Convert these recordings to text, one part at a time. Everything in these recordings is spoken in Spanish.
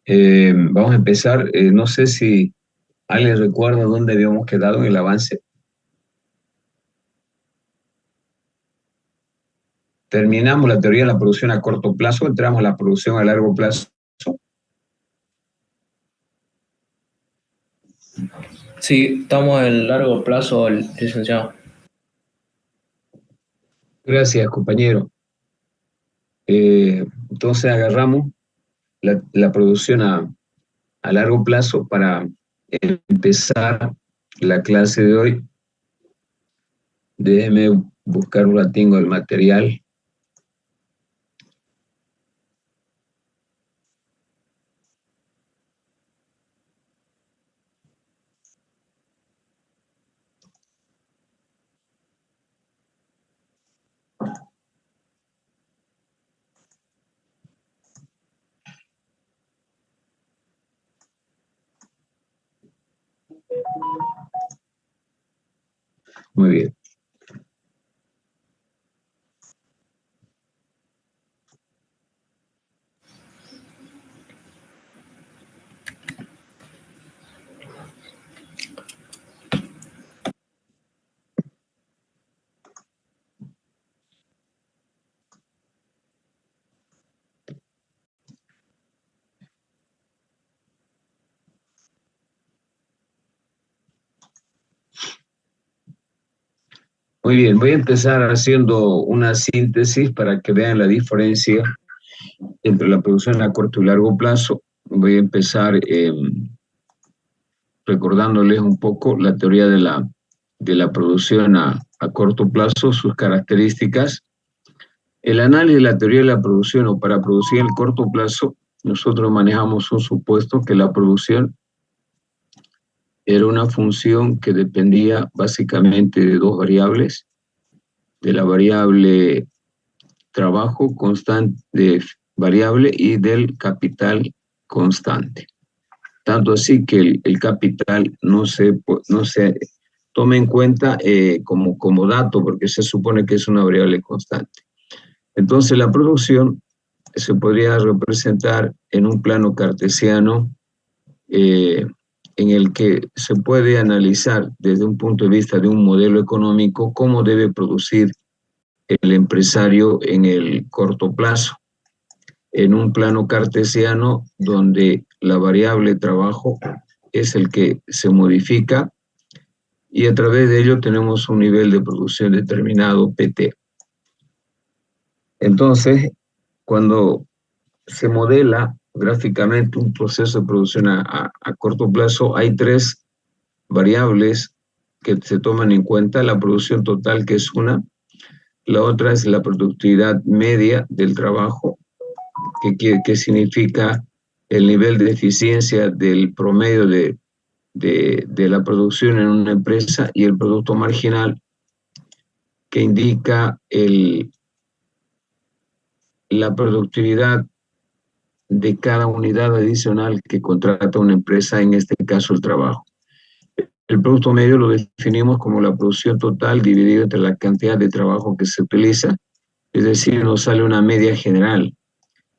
Vamos a empezar. No sé si alguien recuerda dónde habíamos quedado en el avance. Terminamos la teoría de la producción a corto plazo, entramos a la producción a largo plazo. Sí, estamos en largo plazo, licenciado. Gracias, compañero. Entonces agarramos la producción a largo plazo para empezar la clase de hoy. Déjeme buscar un ratingo el material. Muy bien. Muy bien, voy a empezar haciendo una síntesis para que vean la diferencia entre la producción a corto y largo plazo. Voy a empezar recordándoles un poco la teoría de la producción a corto plazo, sus características. El análisis de la teoría de la producción o para producir el corto plazo, nosotros manejamos un supuesto que la producción era una función que dependía básicamente de dos variables, de la variable trabajo constante variable y del capital constante. Tanto así que el capital no se toma en cuenta como dato porque se supone que es una variable constante. Entonces la producción se podría representar en un plano cartesiano en el que se puede analizar desde un punto de vista de un modelo económico cómo debe producir el empresario en el corto plazo, en un plano cartesiano donde la variable trabajo es el que se modifica y a través de ello tenemos un nivel de producción determinado, PT. Entonces, cuando se modela gráficamente un proceso de producción a corto plazo, hay tres variables que se toman en cuenta: la producción total, que es una; la otra es la productividad media del trabajo, que significa el nivel de eficiencia del promedio de la producción en una empresa; y el producto marginal, que indica la productividad de cada unidad adicional que contrata una empresa, en este caso el trabajo. El producto medio lo definimos como la producción total dividido entre la cantidad de trabajo que se utiliza, es decir, nos sale una media general.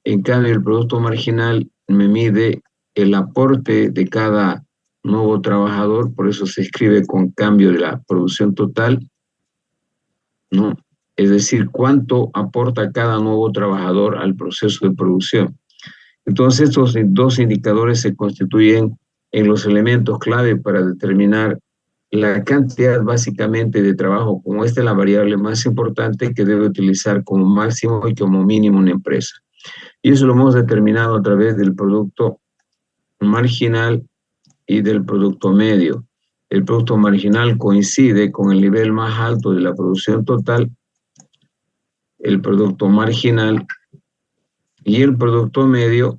En cambio, el producto marginal me mide el aporte de cada nuevo trabajador, por eso se escribe con cambio de la producción total, ¿no? Es decir, cuánto aporta cada nuevo trabajador al proceso de producción. Entonces, estos dos indicadores se constituyen en los elementos clave para determinar la cantidad básicamente de trabajo, como esta es la variable más importante que debe utilizar como máximo y como mínimo una empresa. Y eso lo hemos determinado a través del producto marginal y del producto medio. El producto marginal coincide con el nivel más alto de la producción total, el producto marginal, y el producto medio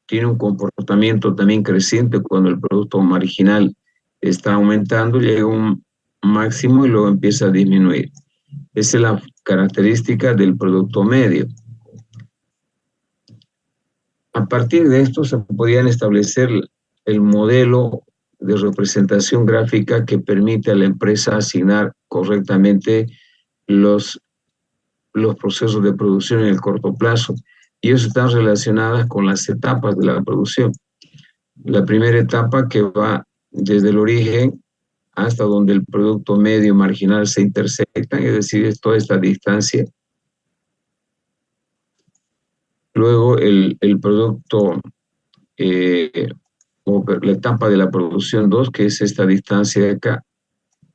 tiene un comportamiento también creciente. Cuando el producto marginal está aumentando, llega a un máximo y luego empieza a disminuir. Esa es la característica del producto medio. A partir de esto se podían establecer el modelo de representación gráfica que permite a la empresa asignar correctamente los procesos de producción en el corto plazo. Y eso están relacionadas con las etapas de la producción. La primera etapa que va desde el origen hasta donde el producto medio y marginal se intersectan, es decir, es toda esta distancia. Luego el producto, o la etapa de la producción 2, que es esta distancia de acá,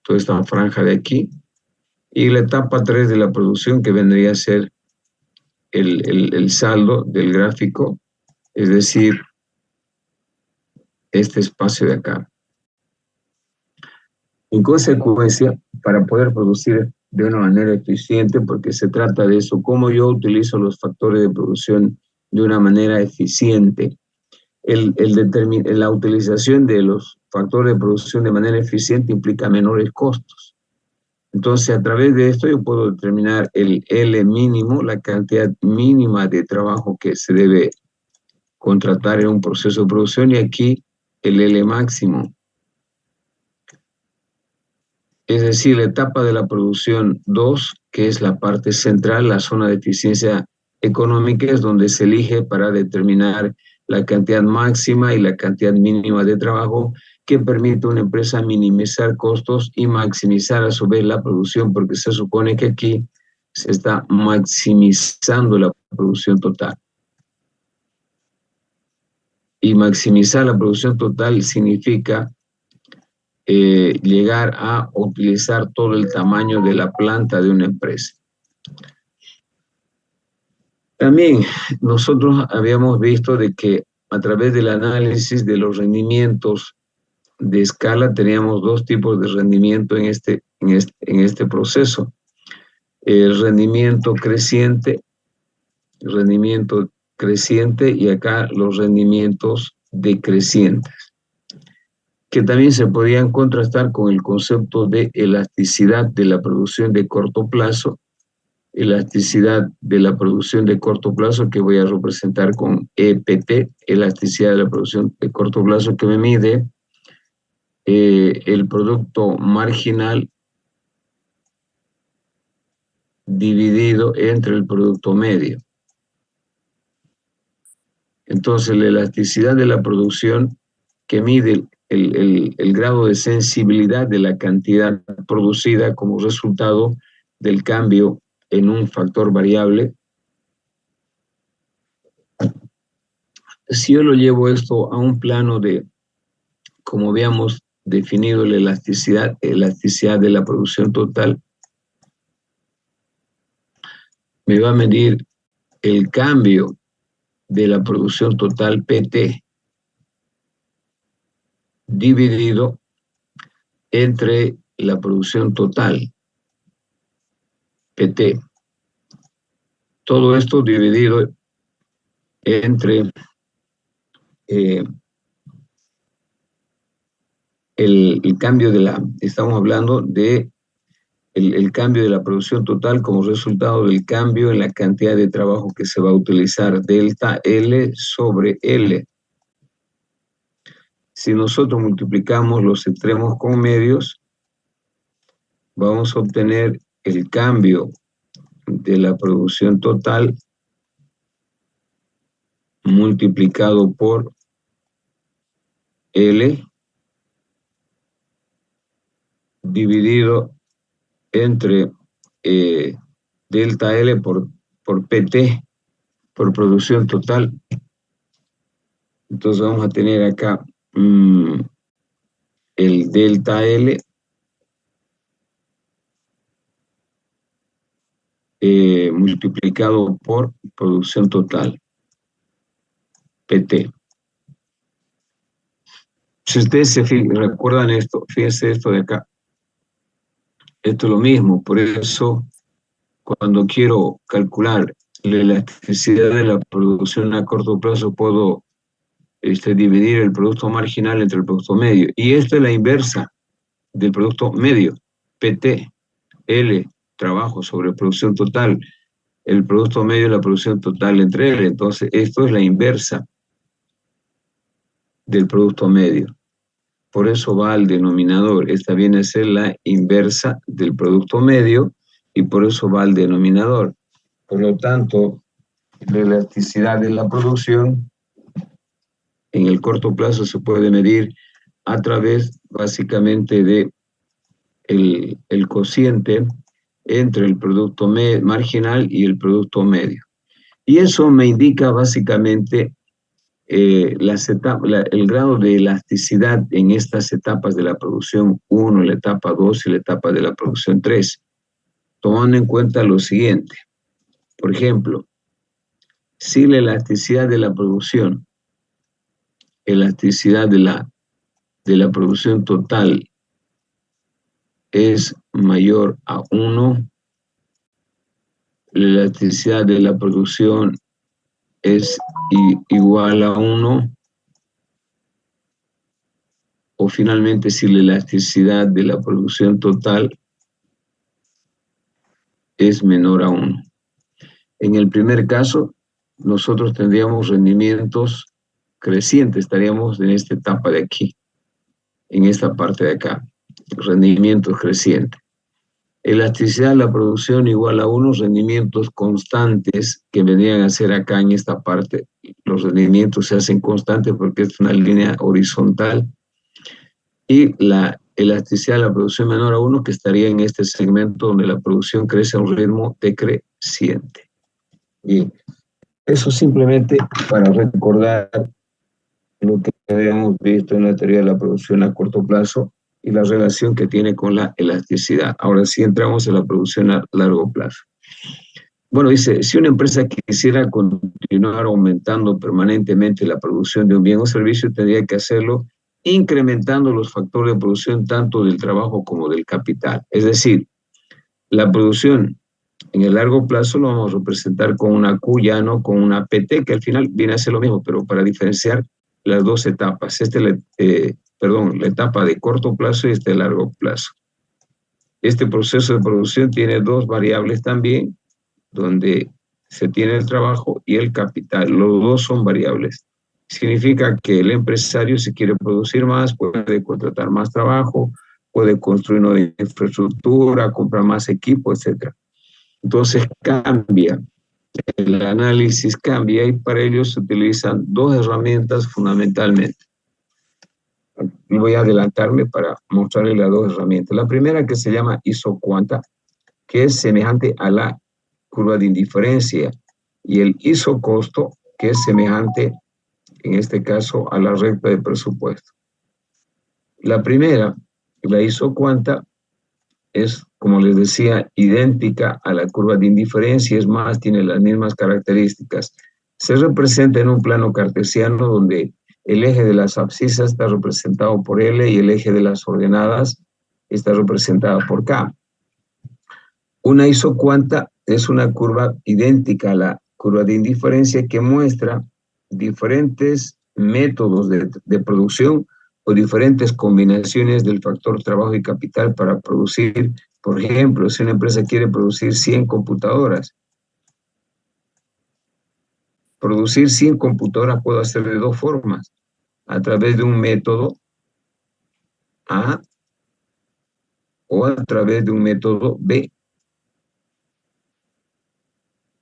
toda esta franja de aquí. Y la etapa 3 de la producción, que vendría a ser el saldo del gráfico, es decir, este espacio de acá. En consecuencia, para poder producir de una manera eficiente, porque se trata de eso, cómo yo utilizo los factores de producción de una manera eficiente. La utilización de los factores de producción de manera eficiente implica menores costos. Entonces, a través de esto yo puedo determinar el L mínimo, la cantidad mínima de trabajo que se debe contratar en un proceso de producción, y aquí el L máximo. Es decir, la etapa de la producción 2, que es la parte central, la zona de eficiencia económica, es donde se elige para determinar la cantidad máxima y la cantidad mínima de trabajo que permite a una empresa minimizar costos y maximizar a su vez la producción, porque se supone que aquí se está maximizando la producción total. Y maximizar la producción total significa llegar a utilizar todo el tamaño de la planta de una empresa. También nosotros habíamos visto de que a través del análisis de los rendimientos de escala teníamos dos tipos de rendimiento en este proceso. El rendimiento creciente y acá los rendimientos decrecientes, que también se podían contrastar con el concepto de elasticidad de la producción de corto plazo, elasticidad de la producción de corto plazo que voy a representar con EPT, elasticidad de la producción de corto plazo, que me mide el producto marginal dividido entre el producto medio. Entonces, la elasticidad de la producción, que mide el grado de sensibilidad de la cantidad producida como resultado del cambio en un factor variable. Si yo lo llevo esto a un plano de, como habíamos definido la elasticidad de la producción total, me va a medir el cambio de la producción total PT dividido entre la producción total PT. Todo esto dividido entre el cambio de la, estamos hablando de el cambio de la producción total como resultado del cambio en la cantidad de trabajo que se va a utilizar, delta L sobre L. Si nosotros multiplicamos los extremos con medios, vamos a obtener el cambio de la producción total multiplicado por L dividido entre delta L por PT, por producción total. Entonces vamos a tener acá el delta L multiplicado por producción total, PT. Si ustedes se recuerdan esto, fíjense esto de acá. Esto es lo mismo, por eso cuando quiero calcular la elasticidad de la producción a corto plazo puedo dividir el producto marginal entre el producto medio. Y esta es la inversa del producto medio, PT, L, trabajo sobre producción total, el producto medio y la producción total entre L. Entonces, esto es la inversa del producto medio. Por eso va al denominador. Esta viene a ser la inversa del producto medio y por eso va al denominador. Por lo tanto, la elasticidad de la producción en el corto plazo se puede medir a través básicamente de el cociente entre el producto marginal y el producto medio. Y eso me indica básicamente el grado de elasticidad en estas etapas de la producción 1, la etapa 2 y la etapa de la producción 3, tomando en cuenta lo siguiente. Por ejemplo, si la elasticidad de la producción, de la producción total es mayor a 1, la elasticidad de la producción es igual a 1, o finalmente si la elasticidad de la producción total es menor a 1. En el primer caso, nosotros tendríamos rendimientos crecientes, estaríamos en esta etapa de aquí, en esta parte de acá, rendimientos crecientes. Elasticidad de la producción igual a 1, rendimientos constantes que vendrían a ser acá en esta parte. Los rendimientos se hacen constantes porque es una línea horizontal. Y la elasticidad de la producción menor a 1, que estaría en este segmento donde la producción crece a un ritmo decreciente. Y eso simplemente para recordar lo que habíamos visto en la teoría de la producción a corto plazo y la relación que tiene con la elasticidad. Ahora sí entramos en la producción a largo plazo. Bueno, dice, si una empresa quisiera continuar aumentando permanentemente la producción de un bien o servicio, tendría que hacerlo incrementando los factores de producción tanto del trabajo como del capital. Es decir, la producción en el largo plazo lo vamos a representar con una Q, ya no con una PT, que al final viene a ser lo mismo, pero para diferenciar las dos etapas. La etapa de corto plazo y de largo plazo. Este proceso de producción tiene dos variables también, donde se tiene el trabajo y el capital. Los dos son variables. Significa que el empresario, si quiere producir más, puede contratar más trabajo, puede construir una infraestructura, comprar más equipo, etc. Entonces cambia, el análisis cambia y para ello se utilizan dos herramientas fundamentalmente. Voy a adelantarme para mostrarles las dos herramientas. La primera, que se llama isocuanta, que es semejante a la curva de indiferencia, y el isocosto, que es semejante, en este caso, a la recta de presupuesto. La primera, la isocuanta, es, como les decía, idéntica a la curva de indiferencia, es más, tiene las mismas características. Se representa en un plano cartesiano donde el eje de las abscisas está representado por L y el eje de las ordenadas está representado por K. Una isocuanta es una curva idéntica a la curva de indiferencia que muestra diferentes métodos de producción o diferentes combinaciones del factor trabajo y capital para producir. Por ejemplo, si una empresa quiere producir 100 computadoras, producir 100 computadoras puedo hacer de dos formas, a través de un método A o a través de un método B.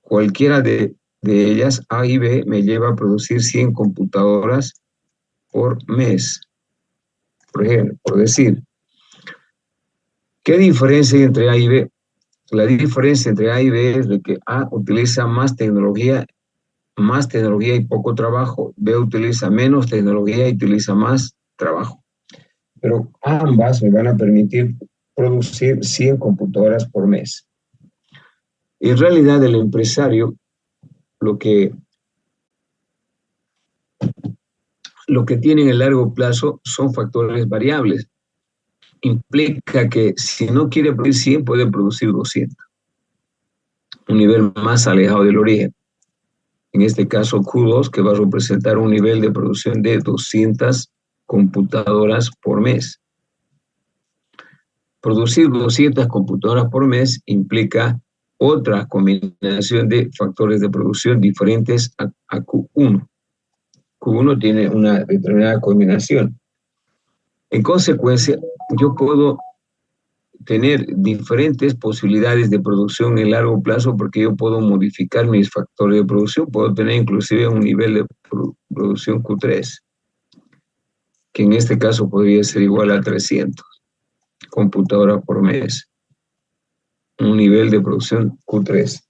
Cualquiera de ellas, A y B, me lleva a producir 100 computadoras por mes. Por ejemplo, por decir, ¿qué diferencia hay entre A y B? La diferencia entre A y B es de que A utiliza más tecnología y poco trabajo. B utiliza menos tecnología y utiliza más trabajo. Pero ambas me van a permitir producir 100 computadoras por mes. En realidad, el empresario lo que tiene en el largo plazo son factores variables. Implica que si no quiere producir 100, puede producir 200. Un nivel más alejado del origen. En este caso Q2, que va a representar un nivel de producción de 200 computadoras por mes. Producir 200 computadoras por mes implica otra combinación de factores de producción diferentes a Q1. Q1 tiene una determinada combinación. En consecuencia, yo puedo tener diferentes posibilidades de producción en largo plazo porque yo puedo modificar mis factores de producción, puedo tener inclusive un nivel de producción Q3. que en este caso podría ser igual a 300 computadoras por mes, un nivel de producción Q3.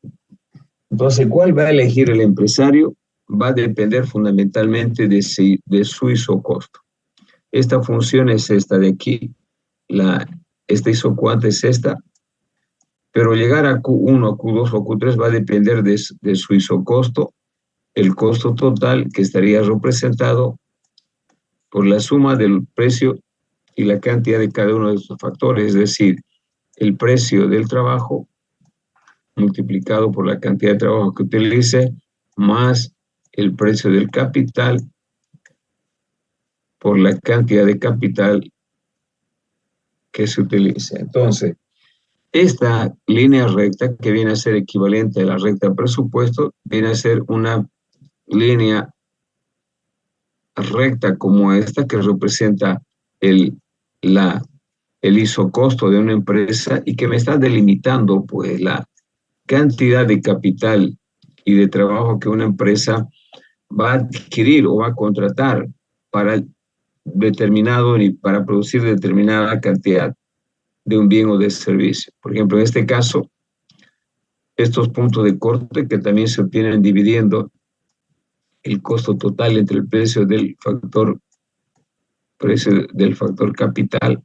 Entonces, ¿cuál va a elegir el empresario? Va a depender fundamentalmente de su isocosto. Esta función es esta de aquí, esta isocuanta es esta, pero llegar a Q1, Q2 o Q3 va a depender de su isocosto, el costo total que estaría representado por la suma del precio y la cantidad de cada uno de estos factores, es decir, el precio del trabajo multiplicado por la cantidad de trabajo que utilice, más el precio del capital por la cantidad de capital que se utilice. Entonces, esta línea recta, que viene a ser equivalente a la recta presupuesto, viene a ser una línea recta como esta, que representa el isocosto de una empresa y que me está delimitando pues la cantidad de capital y de trabajo que una empresa va a adquirir o va a contratar para determinado y para producir determinada cantidad de un bien o de servicio. Por ejemplo, en este caso, estos puntos de corte que también se obtienen dividiendo el costo total entre el precio del factor capital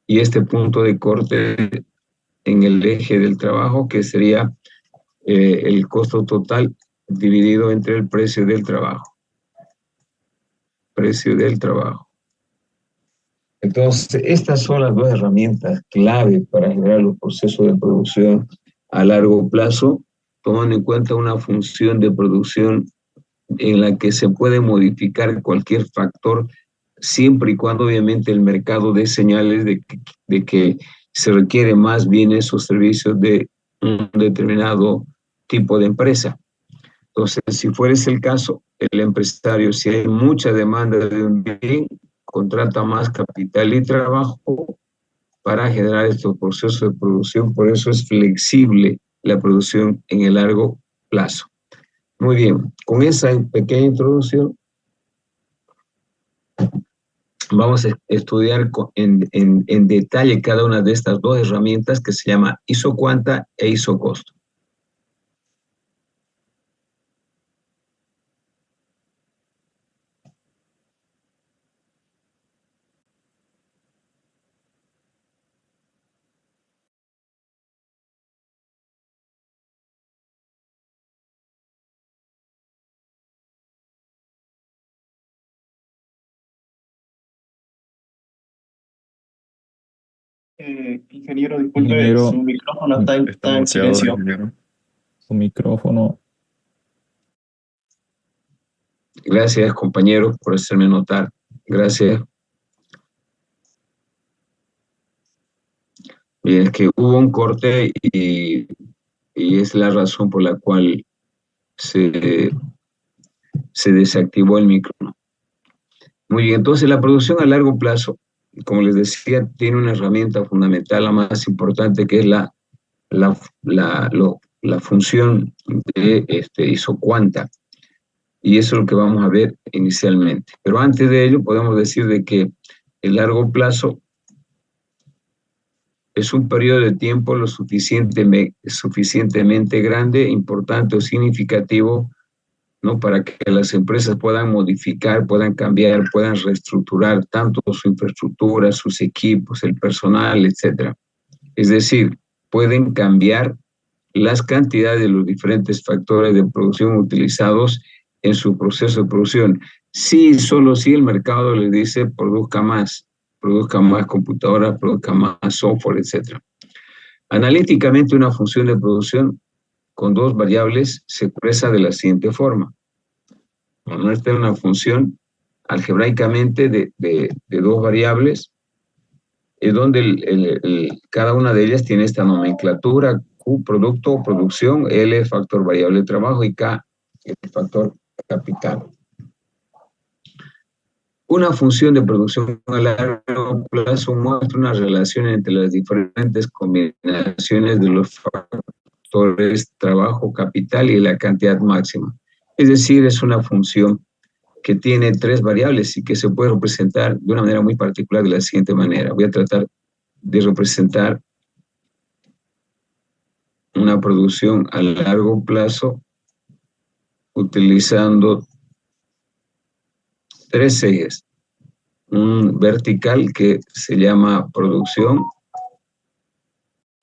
y este punto de corte en el eje del trabajo, que sería el costo total dividido entre el precio del trabajo. Precio del trabajo. Entonces, estas son las dos herramientas clave para generar los procesos de producción a largo plazo, tomando en cuenta una función de producción en la que se puede modificar cualquier factor, siempre y cuando obviamente el mercado dé señales de que se requiere más bienes o servicios de un determinado tipo de empresa. Entonces, si fuera ese el caso, el empresario, si hay mucha demanda de un bien, contrata más capital y trabajo para generar estos procesos de producción. Por eso es flexible la producción en el largo plazo. Muy bien, con esa pequeña introducción vamos a estudiar en detalle cada una de estas dos herramientas que se llama isocuanta e isocosto. Ingeniero, disculpe, Ingeniero, su micrófono está en muteado, silencio. ingeniero. Su micrófono. Gracias, compañeros, por hacerme notar. Gracias. Bien, es que hubo un corte y es la razón por la cual se desactivó el micrófono. Muy bien, entonces la producción a largo plazo, como les decía, tiene una herramienta fundamental, la más importante, que es la función de isocuanta. Y eso es lo que vamos a ver inicialmente. Pero antes de ello, podemos decir de que el largo plazo es un periodo de tiempo lo suficientemente grande, importante o significativo, ¿no? Para que las empresas puedan modificar, puedan cambiar, puedan reestructurar tanto su infraestructura, sus equipos, el personal, etcétera. Es decir, pueden cambiar las cantidades de los diferentes factores de producción utilizados en su proceso de producción. Sí, solo si el mercado les dice produzca más computadoras, produzca más software, etc. Analíticamente, una función de producción con dos variables se expresa de la siguiente forma. Bueno, esta es una función algebraicamente de dos variables, donde cada una de ellas tiene esta nomenclatura: Q, producto o producción; L, factor variable de trabajo; y K, el factor capital. Una función de producción a largo plazo muestra una relación entre las diferentes combinaciones de los factores trabajo, capital y la cantidad máxima. Es decir, es una función que tiene 3 variables y que se puede representar de una manera muy particular de la siguiente manera. Voy a tratar de representar una producción a largo plazo utilizando 3 ejes. Un vertical que se llama producción.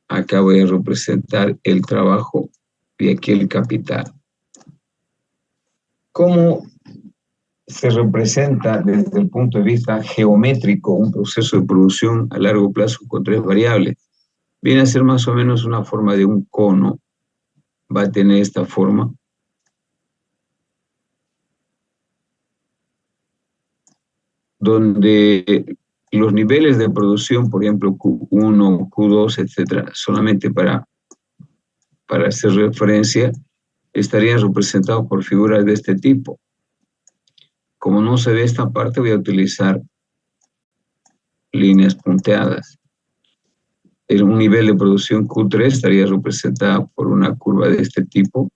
Acá voy a representar el trabajo y aquí el capital. ¿Cómo se representa desde el punto de vista geométrico un proceso de producción a largo plazo con 3 variables? Viene a ser más o menos una forma de un cono. Va a tener esta forma. Donde los niveles de producción, por ejemplo, Q1, Q2, etcétera, solamente para hacer referencia, estarían representados por figuras de este tipo. Como no se ve esta parte, voy a utilizar líneas punteadas. En un nivel de producción Q3 estaría representada por una curva de este tipo.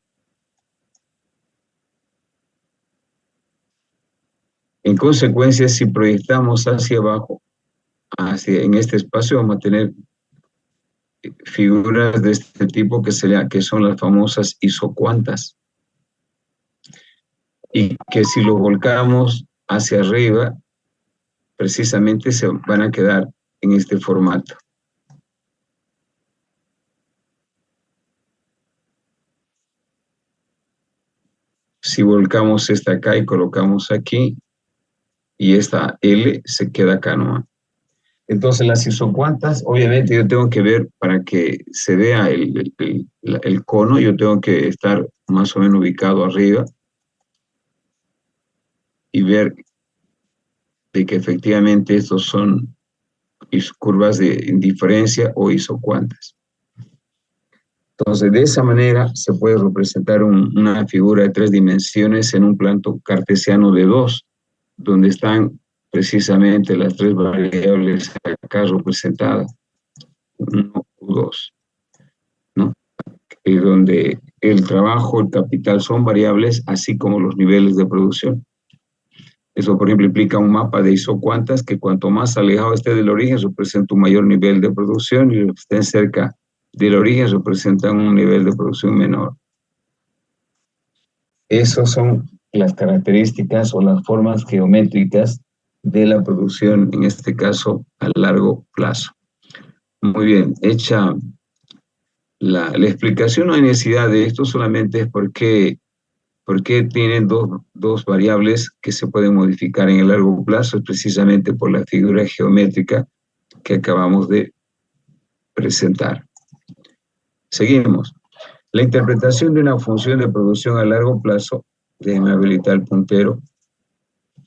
En consecuencia, si proyectamos hacia abajo, en este espacio, vamos a tener figuras de este tipo que son las famosas isocuantas. Y que si lo volcamos hacia arriba, precisamente se van a quedar en este formato. Si volcamos esta acá y colocamos aquí, y esta L se queda acá nomás. Entonces las isocuantas, obviamente yo tengo que ver, para que se vea el cono, yo tengo que estar más o menos ubicado arriba y ver de que efectivamente estos son curvas de indiferencia o isocuantas. Entonces, de esa manera se puede representar una figura de 3 dimensiones en un plano cartesiano de 2, donde están precisamente las 3 variables acá representadas, 1 u 2, ¿no? Y donde el trabajo, el capital son variables, así como los niveles de producción. Eso, por ejemplo, implica un mapa de isocuantas que cuanto más alejado esté del origen, representa un mayor nivel de producción, y los que estén cerca del origen representan un nivel de producción menor. Esas son las características o las formas geométricas de la producción, en este caso, a largo plazo. Muy bien, hecha la explicación, no hay necesidad de esto, solamente es porque tienen dos variables que se pueden modificar en el largo plazo, es precisamente por la figura geométrica que acabamos de presentar. Seguimos. La interpretación de una función de producción a largo plazo, déjenme habilitar el puntero,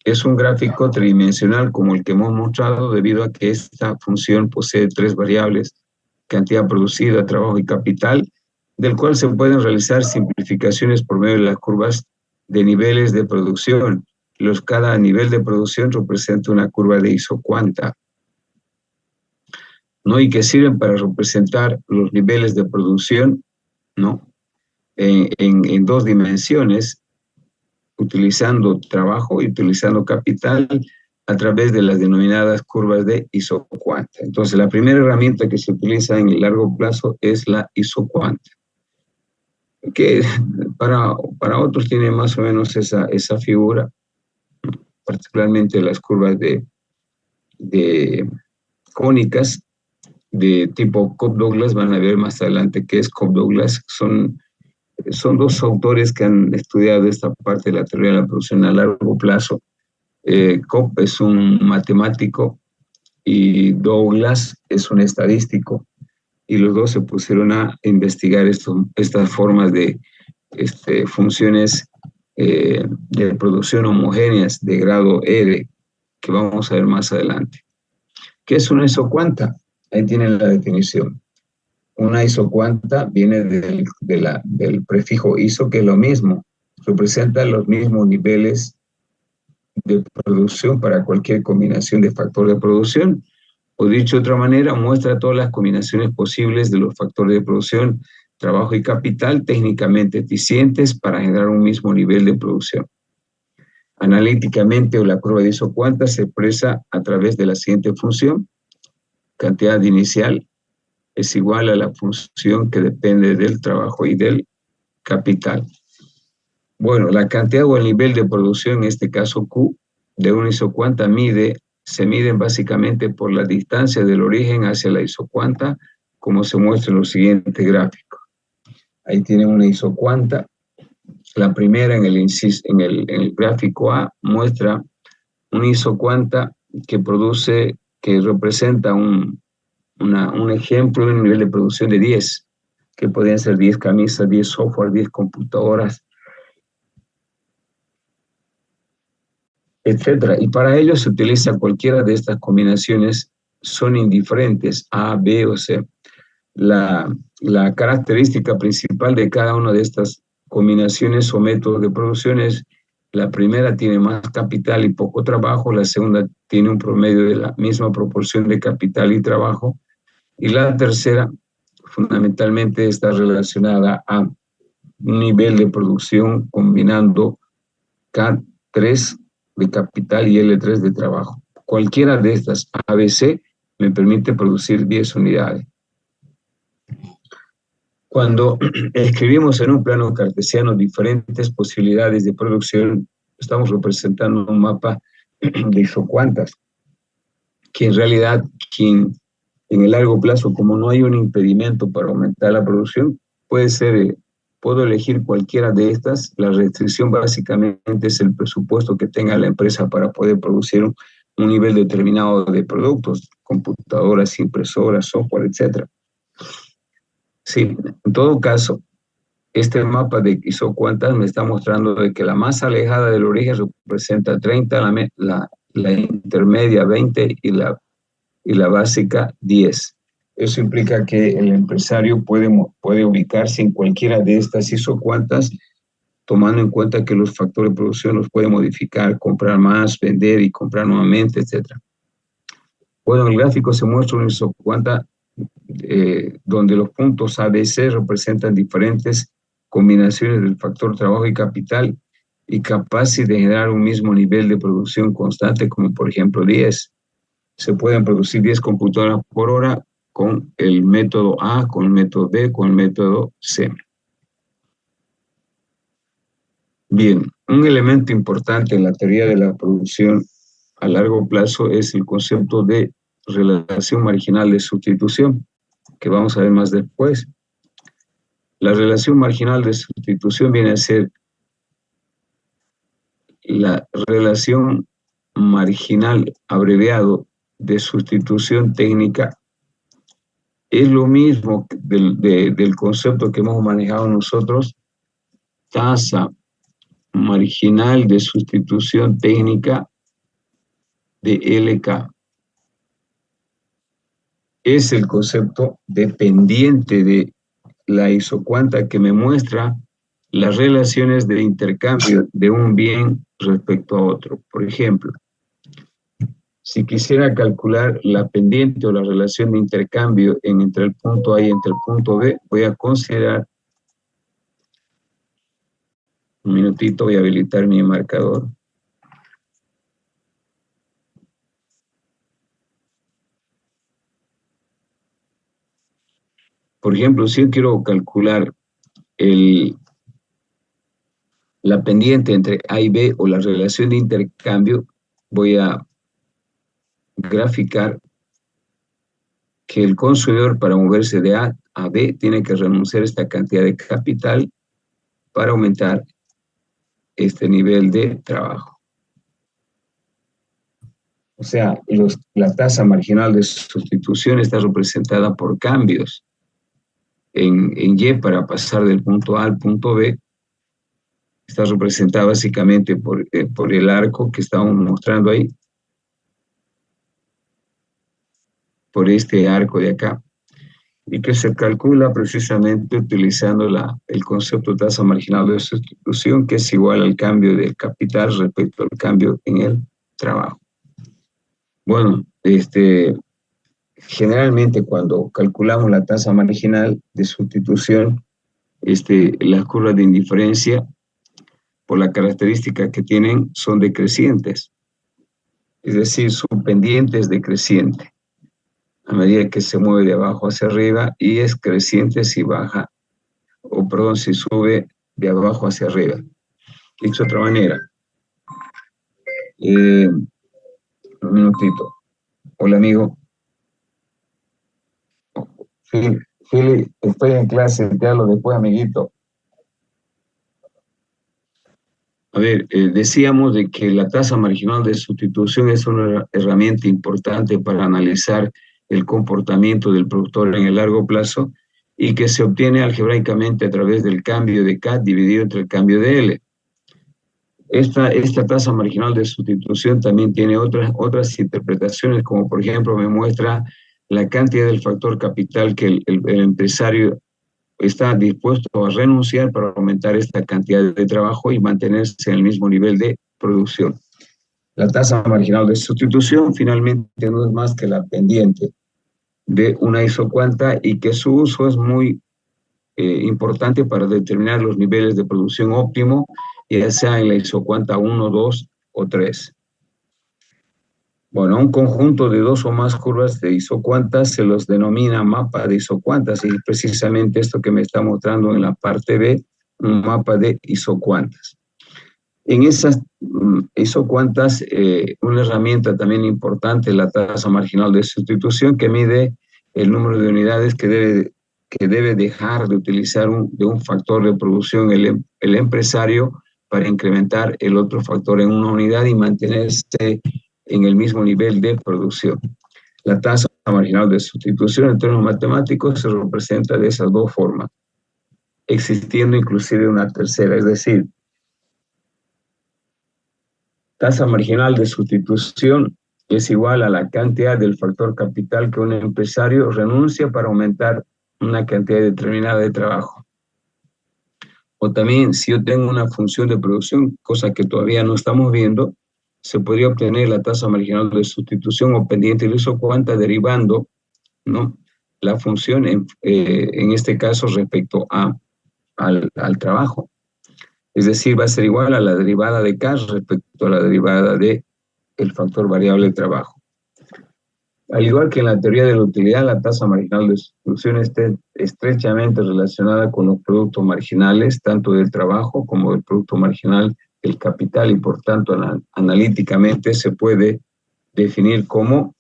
es un gráfico tridimensional como el que hemos mostrado, debido a que esta función posee 3 variables: cantidad producida, trabajo y capital, del cual se pueden realizar simplificaciones por medio de las curvas de niveles de producción. Cada nivel de producción representa una curva de isocuanta, ¿no? Y que sirven para representar los niveles de producción, ¿no? En 2 dimensiones, utilizando trabajo y utilizando capital a través de las denominadas curvas de isocuanta. Entonces, la primera herramienta que se utiliza en el largo plazo es la isocuanta, que para otros tiene más o menos esa figura, particularmente las curvas de cónicas de tipo Cobb-Douglas. Van a ver más adelante qué es Cobb-Douglas. Son 2 autores que han estudiado esta parte de la teoría de la producción a largo plazo. Cobb es un matemático y Douglas es un estadístico, y los 2 se pusieron a investigar estas formas de funciones de producción homogéneas de grado R, que vamos a ver más adelante. ¿Qué es una isocuanta? Ahí tienen la definición. Una isocuanta viene del prefijo iso, que es lo mismo, representa los mismos niveles de producción para cualquier combinación de factor de producción, o dicho de otra manera, muestra todas las combinaciones posibles de los factores de producción, trabajo y capital técnicamente eficientes para generar un mismo nivel de producción. Analíticamente, o la curva de isocuanta se expresa a través de la siguiente función. Cantidad inicial es igual a la función que depende del trabajo y del capital. Bueno, la cantidad o el nivel de producción, en este caso Q, de una isocuanta se miden básicamente por la distancia del origen hacia la isocuanta, como se muestra en los siguientes gráficos. Ahí tienen una isocuanta. La primera en el gráfico A muestra una isocuanta que representa un ejemplo de un nivel de producción de 10, que podrían ser 10 camisas, 10 software, 10 computadoras, etcétera. Y para ello se utiliza cualquiera de estas combinaciones, son indiferentes, A, B o C. La característica principal de cada una de estas combinaciones o métodos de producción es: la primera tiene más capital y poco trabajo, la segunda tiene un promedio de la misma proporción de capital y trabajo, y la tercera fundamentalmente está relacionada a un nivel de producción combinando K3 de capital y L3 de trabajo. Cualquiera de estas ABC me permite producir 10 unidades. Cuando escribimos en un plano cartesiano diferentes posibilidades de producción, estamos representando un mapa de isocuantas, que en realidad, en el largo plazo, como no hay un impedimento para aumentar la producción, puedo elegir cualquiera de estas. La restricción básicamente es el presupuesto que tenga la empresa para poder producir un nivel determinado de productos, computadoras, impresoras, software, etc. Sí, en todo caso, este mapa de isocuantas me está mostrando de que la más alejada del origen representa 30, la intermedia 20 y la básica 10. Eso implica que el empresario puede ubicarse en cualquiera de estas isocuantas, tomando en cuenta que los factores de producción los puede modificar, comprar más, vender y comprar nuevamente, etc. Bueno, en el gráfico se muestra una isocuanta donde los puntos A, B, C representan diferentes combinaciones del factor trabajo y capital y capaces de generar un mismo nivel de producción constante, como por ejemplo 10. Se pueden producir 10 computadoras por hora con el método A, con el método B, con el método C. Bien, un elemento importante en la teoría de la producción a largo plazo es el concepto de relación marginal de sustitución, que vamos a ver más después. La relación marginal de sustitución viene a ser la relación marginal abreviado de sustitución técnica. Es lo mismo del concepto que hemos manejado nosotros, tasa marginal de sustitución técnica de LK. Es el concepto dependiente de la isocuanta que me muestra las relaciones de intercambio de un bien respecto a otro. Por ejemplo, si quisiera calcular la pendiente o la relación de intercambio entre el punto A y entre el punto B, voy a considerar, un minutito, voy a habilitar mi marcador. Por ejemplo, si yo quiero calcular la pendiente entre A y B o la relación de intercambio, voy a graficar que el consumidor, para moverse de A a B, tiene que renunciar a esta cantidad de capital para aumentar este nivel de trabajo. O sea, la tasa marginal de sustitución está representada por cambios en Y para pasar del punto A al punto B. Está representada básicamente por el arco que estamos mostrando ahí, por este arco de acá, y que se calcula precisamente utilizando el concepto de tasa marginal de sustitución, que es igual al cambio de capital respecto al cambio en el trabajo. Bueno, generalmente cuando calculamos la tasa marginal de sustitución, las curvas de indiferencia por la característica que tienen, son decrecientes. Es decir, su pendiente es decreciente a medida que se mueve de abajo hacia arriba, y es creciente si baja, o perdón, si sube de abajo hacia arriba. Dicho de otra manera, un minutito. Hola, amigo. Fili, estoy en clase, te hablo después, amiguito. A ver, decíamos de que la tasa marginal de sustitución es una herramienta importante para analizar el comportamiento del productor en el largo plazo, y que se obtiene algebraicamente a través del cambio de K dividido entre el cambio de L. Esta tasa marginal de sustitución también tiene otras interpretaciones, como por ejemplo me muestra la cantidad del factor capital que el empresario está dispuesto a renunciar para aumentar esta cantidad de trabajo y mantenerse en el mismo nivel de producción. La tasa marginal de sustitución finalmente no es más que la pendiente de una isocuanta, y que su uso es muy importante para determinar los niveles de producción óptimo, ya sea en la isocuanta 1, 2 o 3. Bueno, a un conjunto de dos o más curvas de isocuantas se los denomina mapa de isocuantas, y precisamente esto que me está mostrando en la parte B, un mapa de isocuantas. En esas isocuantas, una herramienta también importante es la tasa marginal de sustitución, que mide el número de unidades que debe dejar de utilizar de un factor de producción el empresario para incrementar el otro factor en una unidad y mantenerse en el mismo nivel de producción. La tasa marginal de sustitución en términos matemáticos se representa de esas dos formas, existiendo inclusive una tercera, es decir, tasa marginal de sustitución es igual a la cantidad del factor capital que un empresario renuncia para aumentar una cantidad determinada de trabajo. O también, si yo tengo una función de producción, cosa que todavía no estamos viendo, se podría obtener la tasa marginal de sustitución o pendiente de isocuanta derivando, ¿no?, la función en este caso respecto al trabajo. Es decir, va a ser igual a la derivada de K respecto a la derivada del factor variable de trabajo. Al igual que en la teoría de la utilidad, la tasa marginal de sustitución está estrechamente relacionada con los productos marginales, tanto del trabajo como del producto marginal del capital, y por tanto analíticamente se puede definir como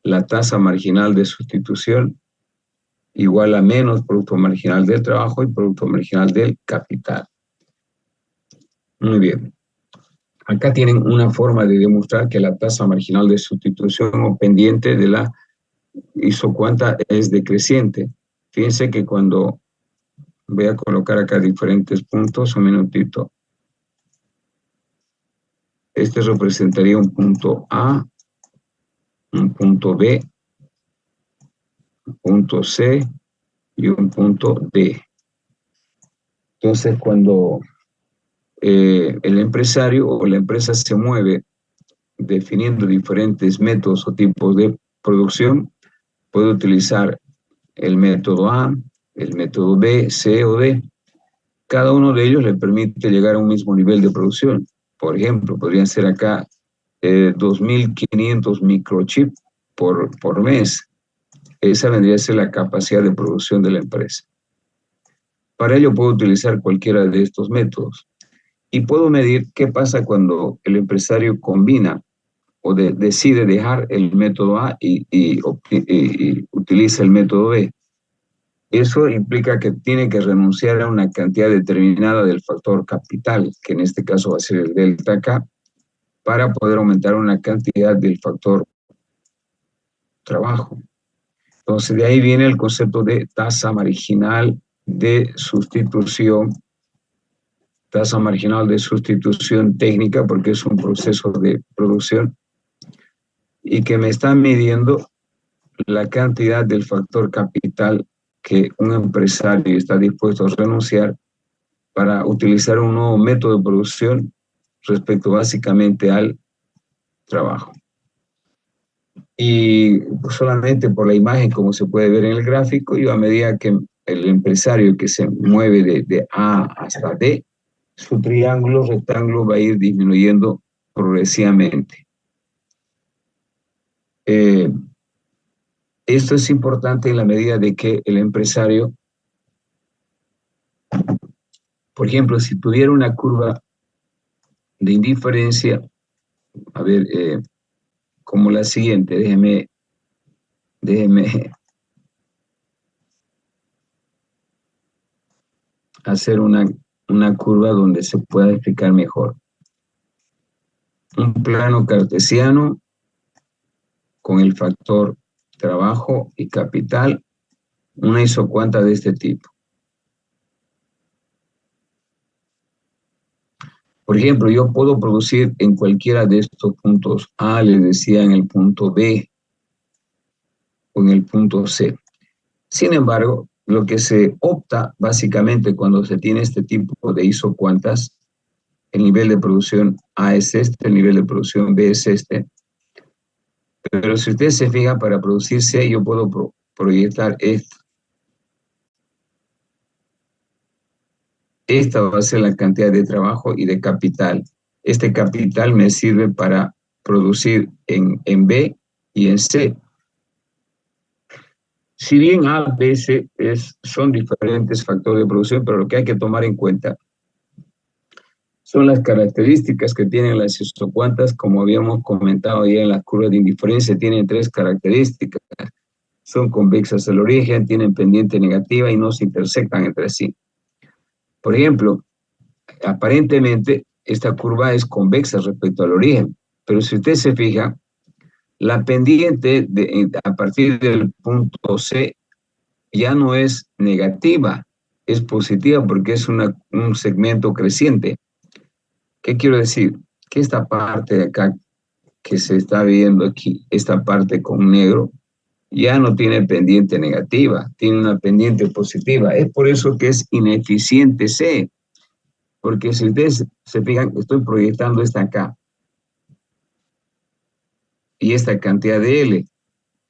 la tasa marginal de sustitución igual a menos producto marginal del trabajo y producto marginal del capital. Muy bien. Acá tienen una forma de demostrar que la tasa marginal de sustitución o pendiente de la isocuanta es decreciente. Fíjense que cuando voy a colocar acá diferentes puntos, un minutito. Este representaría un punto A, un punto B, un punto C y un punto D. Entonces, cuando el empresario o la empresa se mueve definiendo diferentes métodos o tipos de producción, puede utilizar el método A, el método B, C o D. Cada uno de ellos le permite llegar a un mismo nivel de producción. Por ejemplo, podrían ser acá 2.500 microchips por mes. Esa vendría a ser la capacidad de producción de la empresa. Para ello puedo utilizar cualquiera de estos métodos. Y puedo medir qué pasa cuando el empresario combina o decide dejar el método A y utiliza el método B. Eso implica que tiene que renunciar a una cantidad determinada del factor capital, que en este caso va a ser el delta K, para poder aumentar una cantidad del factor trabajo. Entonces, de ahí viene el concepto de tasa marginal de sustitución, tasa marginal de sustitución técnica, porque es un proceso de producción, y que me está midiendo la cantidad del factor capital que un empresario está dispuesto a renunciar para utilizar un nuevo método de producción respecto básicamente al trabajo. Y solamente por la imagen, como se puede ver en el gráfico, y a medida que el empresario que se mueve de A hasta D, su triángulo rectángulo va a ir disminuyendo progresivamente. Esto es importante en la medida de que el empresario, por ejemplo, si tuviera una curva de indiferencia, a ver, como la siguiente, déjeme hacer una curva donde se pueda explicar mejor. Un plano cartesiano con el factor trabajo y capital, una isocuanta de este tipo. Por ejemplo, yo puedo producir en cualquiera de estos puntos A, les decía, en el punto B o en el punto C. Sin embargo, lo que se opta básicamente cuando se tiene este tipo de isocuantas, el nivel de producción A es este, el nivel de producción B es este. Pero si usted se fija, para producir C, yo puedo proyectar esto. Esta va a ser la cantidad de trabajo y de capital. Este capital me sirve para producir en B y en C. Si bien A, B, C son diferentes factores de producción, pero lo que hay que tomar en cuenta son las características que tienen las isocuantas, como habíamos comentado ya en la curva de indiferencia, tienen 3 características. Son convexas al origen, tienen pendiente negativa y no se intersectan entre sí. Por ejemplo, aparentemente esta curva es convexa respecto al origen, pero si usted se fija, la pendiente a partir del punto C ya no es negativa, es positiva porque es un segmento creciente. ¿Qué quiero decir? Que esta parte de acá que se está viendo aquí, esta parte con negro, ya no tiene pendiente negativa, tiene una pendiente positiva. Es por eso que es ineficiente C, porque si ustedes se fijan, estoy proyectando esta acá y esta cantidad de L,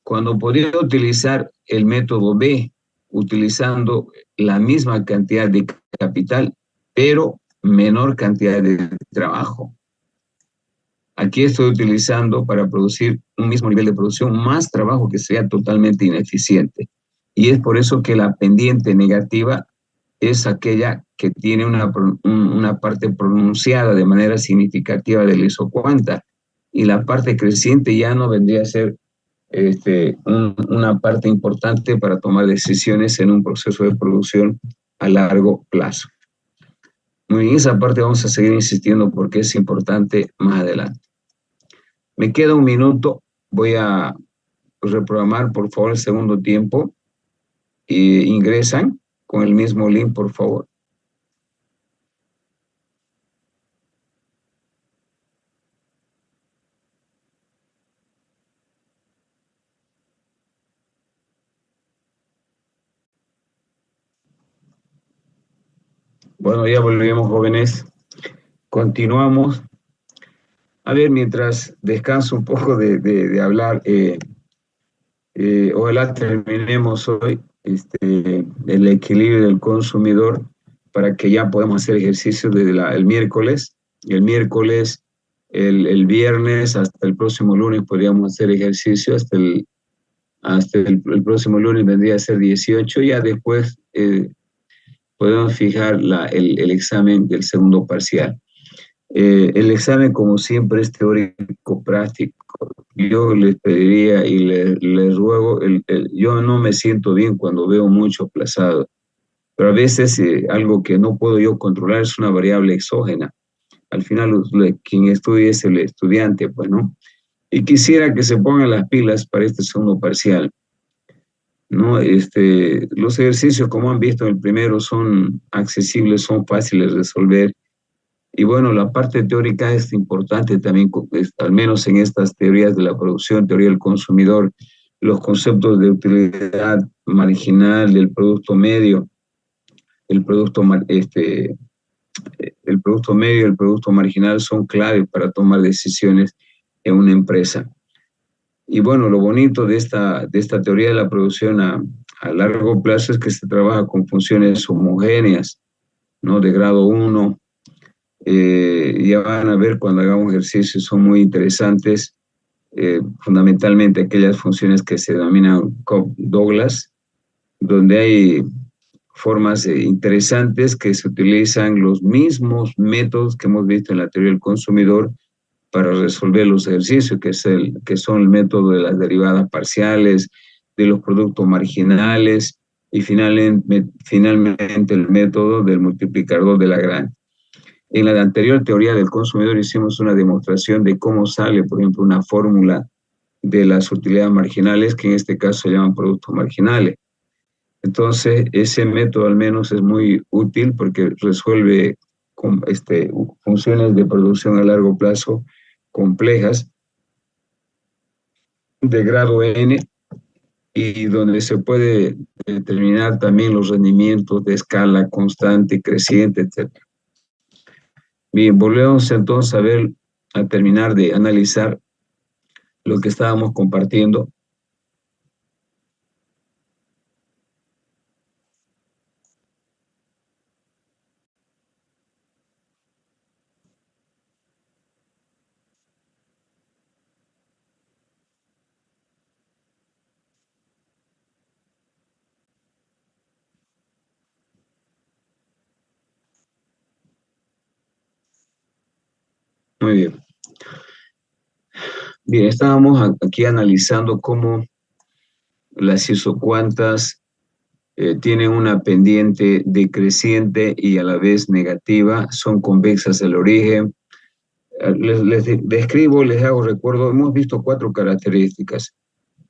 cuando podría utilizar el método B, utilizando la misma cantidad de capital, pero menor cantidad de trabajo. Aquí estoy utilizando para producir un mismo nivel de producción más trabajo que sea totalmente ineficiente. Y es por eso que la pendiente negativa es aquella que tiene una parte pronunciada de manera significativa de la isocuanta. Y la parte creciente ya no vendría a ser una parte importante para tomar decisiones en un proceso de producción a largo plazo. Muy bien, esa parte vamos a seguir insistiendo porque es importante más adelante. Me queda un minuto, voy a reprogramar por favor el segundo tiempo. Ingresan con el mismo link, por favor. Bueno, ya volvemos, jóvenes. Continuamos. A ver, mientras descanso un poco de hablar, ojalá terminemos hoy el equilibrio del consumidor para que ya podamos hacer ejercicio desde el miércoles. El miércoles, el viernes, hasta el próximo lunes podríamos hacer ejercicio, hasta el próximo lunes vendría a ser 18, ya después podemos fijar el examen del segundo parcial. El examen, como siempre, es teórico práctico. Yo les pediría y les ruego, yo no me siento bien cuando veo mucho aplazado, pero a veces algo que no puedo yo controlar es una variable exógena. Al final, quien estudia es el estudiante, pues, ¿no? Y quisiera que se pongan las pilas para este segundo parcial, ¿no? Los ejercicios, como han visto en el primero, son accesibles, son fáciles de resolver. Y bueno, la parte teórica es importante también, al menos en estas teorías de la producción, teoría del consumidor, los conceptos de utilidad marginal, del producto medio, el producto medio y el producto marginal son clave para tomar decisiones en una empresa. Y bueno, lo bonito de esta teoría de la producción a largo plazo es que se trabaja con funciones homogéneas, ¿no? De grado 1, Ya van a ver cuando hagamos ejercicios, son muy interesantes, fundamentalmente aquellas funciones que se denominan Cobb-Douglas, donde hay formas interesantes que se utilizan los mismos métodos que hemos visto en la teoría del consumidor para resolver los ejercicios, que son el método de las derivadas parciales, de los productos marginales y finalmente el método del multiplicador de Lagrange. En la anterior teoría del consumidor hicimos una demostración de cómo sale, por ejemplo, una fórmula de las utilidades marginales, que en este caso se llaman productos marginales. Entonces, ese método al menos es muy útil porque resuelve funciones de producción a largo plazo complejas de grado n, y donde se puede determinar también los rendimientos de escala constante, creciente, etc. Bien, volvemos entonces a terminar de analizar lo que estábamos compartiendo. Muy bien. Bien, estábamos aquí analizando cómo las isocuantas tienen una pendiente decreciente y a la vez negativa, son convexas al origen. Les describo, les hago recuerdo, hemos visto 4 características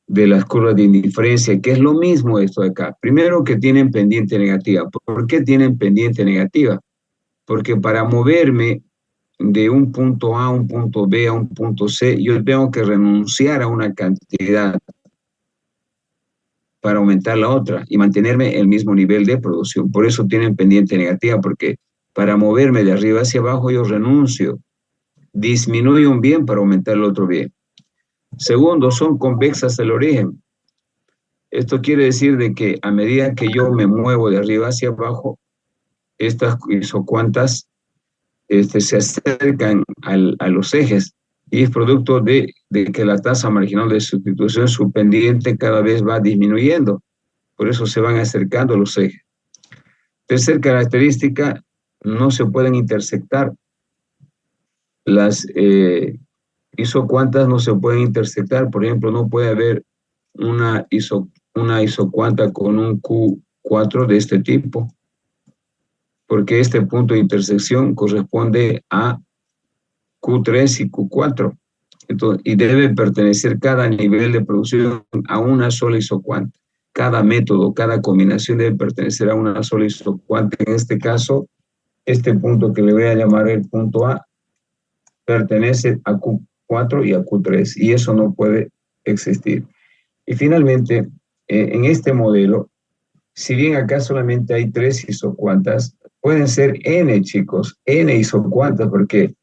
de las curvas de indiferencia, que es lo mismo esto de acá. Primero, que tienen pendiente negativa. ¿Por qué tienen pendiente negativa? Porque para moverme de un punto A a un punto B a un punto C, yo tengo que renunciar a una cantidad para aumentar la otra y mantenerme el mismo nivel de producción. Por eso tienen pendiente negativa, porque para moverme de arriba hacia abajo yo renuncio, disminuyo un bien para aumentar el otro bien. Segundo, son convexas al origen. Esto quiere decir de que a medida que yo me muevo de arriba hacia abajo, estas isocuantas se acercan a los ejes, y es producto de que la tasa marginal de sustitución, su pendiente cada vez va disminuyendo. Por eso se van acercando a los ejes. Tercera característica, no se pueden intersectar. Las isocuantas no se pueden intersectar. Por ejemplo, no puede haber una isocuanta con un Q4 de este tipo, porque este punto de intersección corresponde a Q3 y Q4. Entonces, y debe pertenecer cada nivel de producción a una sola isocuanta. Cada método, cada combinación debe pertenecer a una sola isocuanta. En este caso, este punto que le voy a llamar el punto A pertenece a Q4 y a Q3, y eso no puede existir. Y finalmente, en este modelo, si bien acá solamente hay 3 isocuantas, pueden ser n, chicos, n isocuantas, porque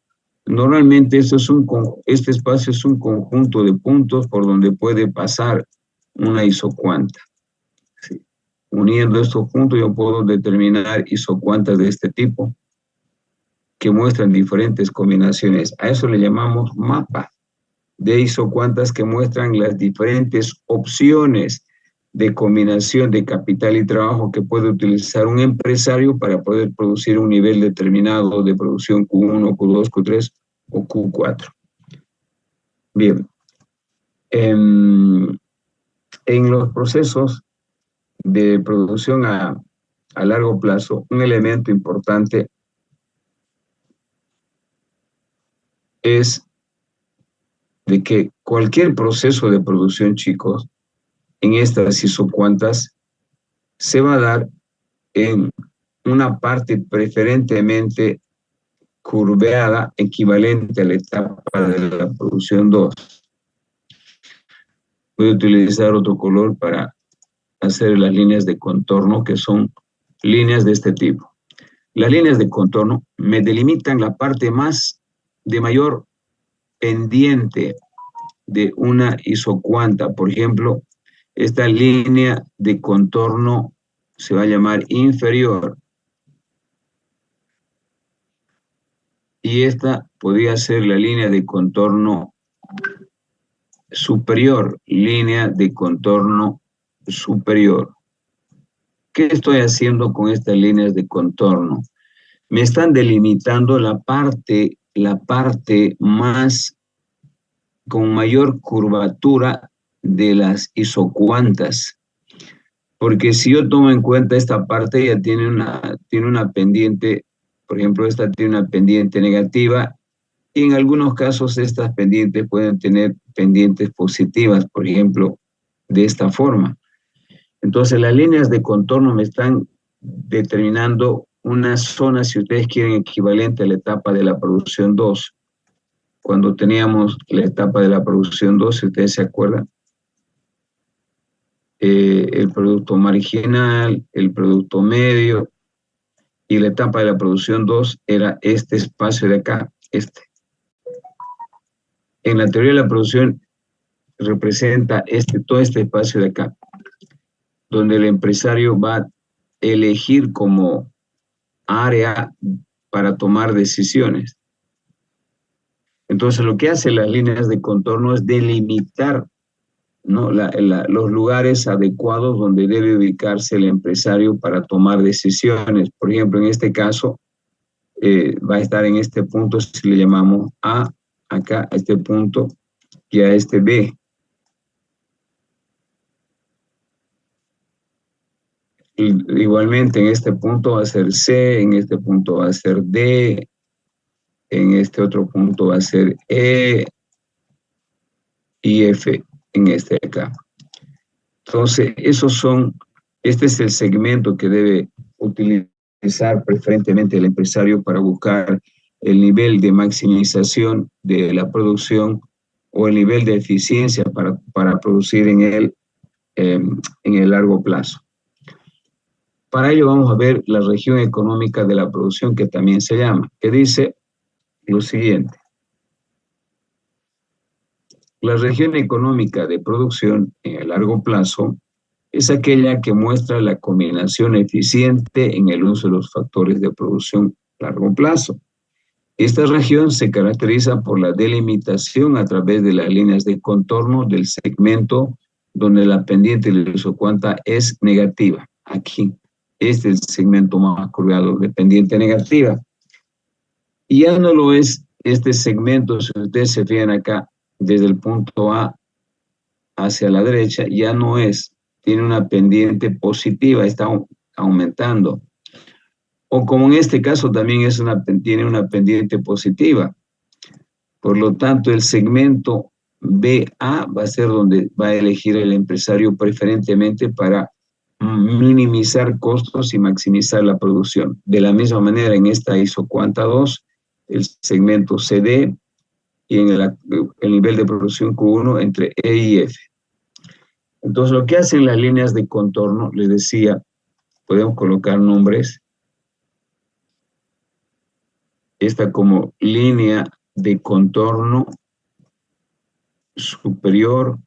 normalmente este espacio es un conjunto de puntos por donde puede pasar una isocuanta. ¿Sí? Uniendo estos puntos yo puedo determinar isocuantas de este tipo que muestran diferentes combinaciones. A eso le llamamos mapa de isocuantas que muestran las diferentes opciones de combinación de capital y trabajo que puede utilizar un empresario para poder producir un nivel determinado de producción Q1, Q2, Q3 o Q4. Bien. En los procesos de producción a largo plazo, un elemento importante es de que cualquier proceso de producción, chicos, en estas isocuantas se va a dar en una parte preferentemente curveada equivalente a la etapa de la producción 2. Voy a utilizar otro color para hacer las líneas de contorno, que son líneas de este tipo. Las líneas de contorno me delimitan la parte de mayor pendiente de una isocuanta. Por ejemplo, esta línea de contorno se va a llamar inferior. y esta podría ser la línea de contorno superior, línea de contorno superior. ¿Qué estoy haciendo con estas líneas de contorno? Me están delimitando la parte más con mayor curvatura de las isocuantas. Porque si yo tomo en cuenta esta parte, ya tiene una pendiente, por ejemplo, esta tiene una pendiente negativa, y en algunos casos estas pendientes pueden tener pendientes positivas, por ejemplo, de esta forma. Entonces las líneas de contorno me están determinando una zona, si ustedes quieren, equivalente a la etapa de la producción 2. Cuando teníamos la etapa de la producción 2, si ustedes se acuerdan, el producto marginal, el producto medio, y la etapa de la producción 2 era este espacio de acá, este. En la teoría de la producción representa todo este espacio de acá, donde el empresario va a elegir como área para tomar decisiones. Entonces, lo que hacen las líneas de contorno es delimitar, ¿no?, los lugares adecuados donde debe ubicarse el empresario para tomar decisiones. Por ejemplo, en este caso, va a estar en este punto, si le llamamos A, acá, a este punto, y a este B. Igualmente, en este punto va a ser C, en este punto va a ser D, en este otro punto va a ser E y F en este de acá. Entonces, este es el segmento que debe utilizar preferentemente el empresario para buscar el nivel de maximización de la producción o el nivel de eficiencia para producir en el largo plazo. Para ello vamos a ver la región económica de la producción, que también se llama, que dice lo siguiente. La región económica de producción en el largo plazo es aquella que muestra la combinación eficiente en el uso de los factores de producción a largo plazo. Esta región se caracteriza por la delimitación a través de las líneas de contorno del segmento donde la pendiente de la isocuanta es negativa. Aquí, este es el segmento más curvado de pendiente negativa. Y ya no lo es este segmento, si ustedes se fijan acá, desde el punto A hacia la derecha, ya no es, tiene una pendiente positiva, está aumentando. O como en este caso también tiene una pendiente positiva. Por lo tanto, el segmento BA va a ser donde va a elegir el empresario preferentemente para minimizar costos y maximizar la producción. De la misma manera, en esta isocuanta 2, el segmento CD y en el nivel de producción Q1 entre E y F. Entonces, lo que hacen las líneas de contorno, les decía, podemos colocar nombres. Esta como línea de contorno superior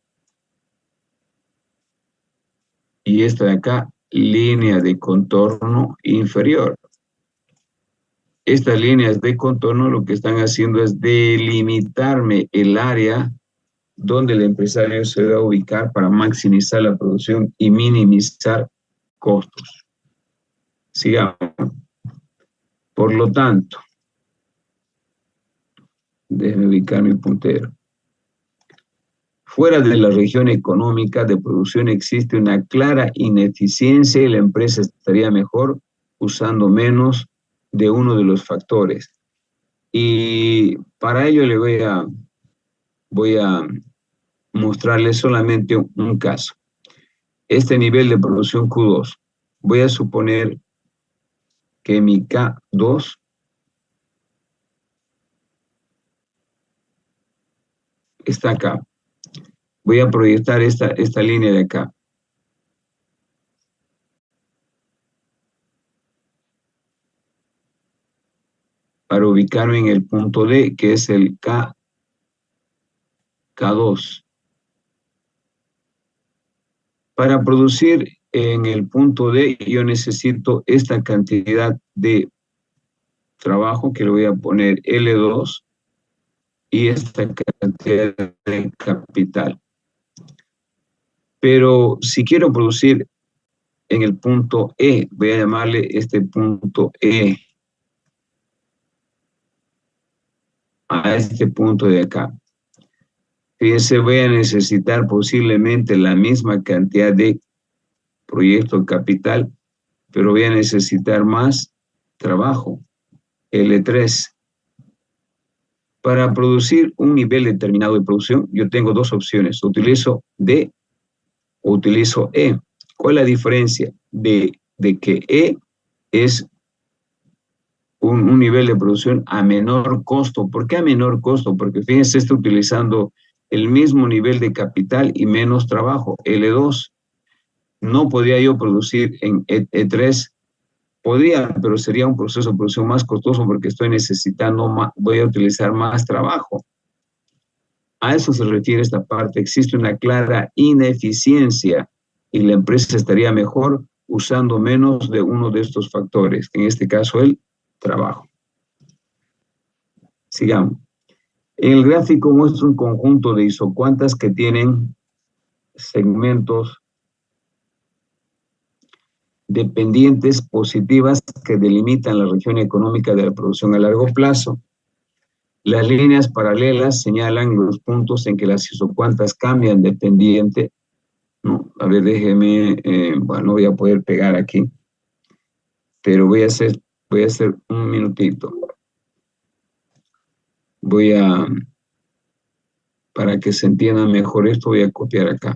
y esta de acá, línea de contorno inferior. Estas líneas de contorno lo que están haciendo es delimitarme el área donde el empresario se va a ubicar para maximizar la producción y minimizar costos. Sigamos. Por lo tanto, déjenme ubicar mi puntero. Fuera de la región económica de producción existe una clara ineficiencia y la empresa estaría mejor usando menos de uno de los factores. Y para ello le voy a mostrarles solamente un caso. Este nivel de producción Q2. Voy a suponer que mi K2 está acá. Voy a proyectar esta línea de acá. Para ubicarme en el punto D, que es el K2. Para producir en el punto D, yo necesito esta cantidad de trabajo, que le voy a poner L2, y esta cantidad de capital. Pero si quiero producir en el punto E, voy a llamarle este punto E, a este punto de acá. Fíjense, voy a necesitar posiblemente la misma cantidad de proyecto capital, pero voy a necesitar más trabajo, L3. Para producir un nivel determinado de producción, yo tengo dos opciones, utilizo D o utilizo E. ¿Cuál es la diferencia? De que E es un nivel de producción a menor costo. ¿Por qué a menor costo? Porque fíjense, está utilizando el mismo nivel de capital y menos trabajo, L2. No podría yo producir en E3, podría, pero sería un proceso de producción más costoso porque estoy necesitando más, voy a utilizar más trabajo. A eso se refiere esta parte. Existe una clara ineficiencia y la empresa estaría mejor usando menos de uno de estos factores, en este caso el trabajo. Sigamos. En el gráfico muestra un conjunto de isocuantas que tienen segmentos dependientes positivas que delimitan la región económica de la producción a largo plazo. Las líneas paralelas señalan los puntos en que las isocuantas cambian de pendiente. No, a ver, déjeme, bueno, no voy a poder pegar aquí, pero voy a hacer un minutito. Para que se entienda mejor esto, voy a copiar acá.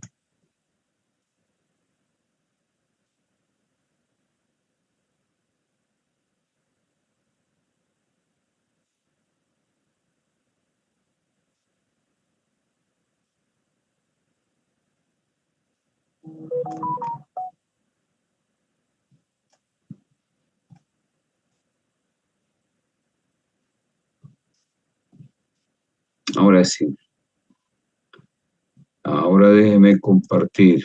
Ahora sí. Ahora déjeme compartir.